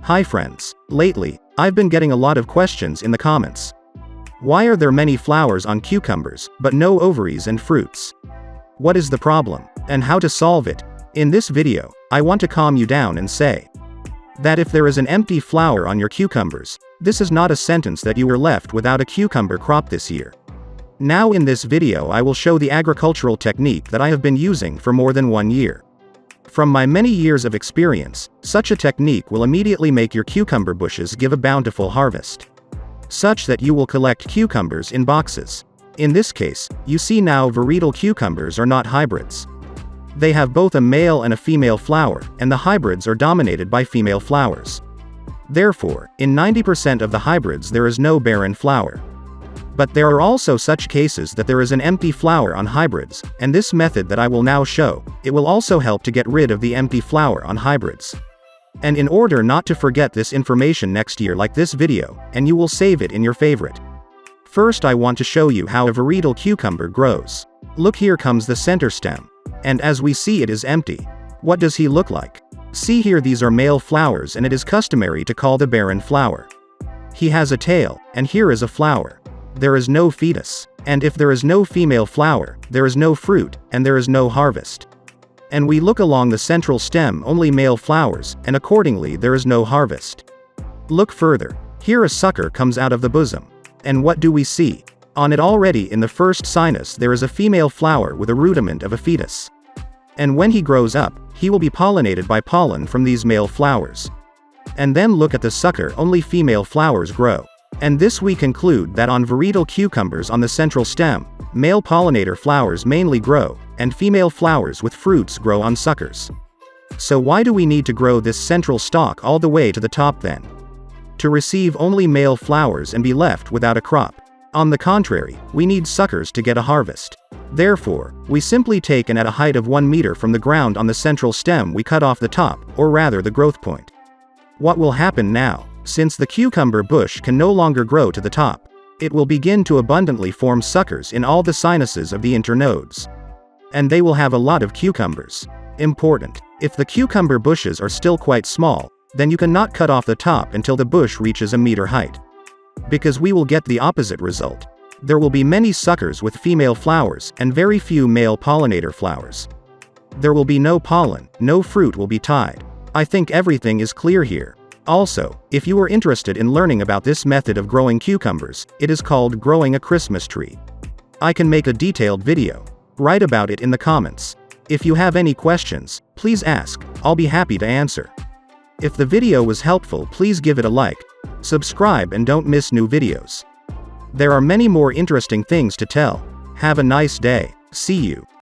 Hi friends. Lately, I've been getting a lot of questions in the comments. Why are there many flowers on cucumbers, but no ovaries and fruits? What is the problem, and how to solve it? In this video, I want to calm you down and say that if there is an empty flower on your cucumbers, this is not a sentence that you were left without a cucumber crop this year. Now in this video I will show the agricultural technique that I have been using for more than 1 year. From my many years of experience, such a technique will immediately make your cucumber bushes give a bountiful harvest, such that you will collect cucumbers in boxes. In this case, you see now varietal cucumbers are not hybrids. They have both a male and a female flower, and the hybrids are dominated by female flowers. Therefore, in 90% of the hybrids there is no barren flower. But there are also such cases that there is an empty flower on hybrids, and this method that I will now show, it will also help to get rid of the empty flower on hybrids. And in order not to forget this information next year, like this video, and you will save it in your favorite. First I want to show you how a varietal cucumber grows. Look, here comes the center stem. And as we see, it is empty. What does he look like? See here, these are male flowers, and it is customary to call the barren flower. He has a tail, and here is a flower. There is no fetus. And if there is no female flower, there is no fruit, and there is no harvest. And we look along the central stem, only male flowers, and accordingly there is no harvest. Look further. Here a sucker comes out of the bosom. And what do we see? On it already in the first sinus there is a female flower with a rudiment of a fetus. And when he grows up, he will be pollinated by pollen from these male flowers. And then look at the sucker, only female flowers grow. And this we conclude that on varietal cucumbers on the central stem, male pollinator flowers mainly grow, and female flowers with fruits grow on suckers. So why do we need to grow this central stalk all the way to the top then? To receive only male flowers and be left without a crop. On the contrary, we need suckers to get a harvest. Therefore, we simply take and at a height of 1 meter from the ground on the central stem we cut off the top, or rather the growth point. What will happen now? Since the cucumber bush can no longer grow to the top, it will begin to abundantly form suckers in all the sinuses of the internodes. And they will have a lot of cucumbers. Important. If the cucumber bushes are still quite small, then you cannot cut off the top until the bush reaches a meter height. Because we will get the opposite result. There will be many suckers with female flowers, and very few male pollinator flowers. There will be no pollen, no fruit will be tied. I think everything is clear here. Also, if you are interested in learning about this method of growing cucumbers, it is called growing a Christmas tree. I can make a detailed video. Write about it in the comments. If you have any questions, please ask, I'll be happy to answer. If the video was helpful, please give it a like, subscribe, and don't miss new videos. There are many more interesting things to tell. Have a nice day. See you.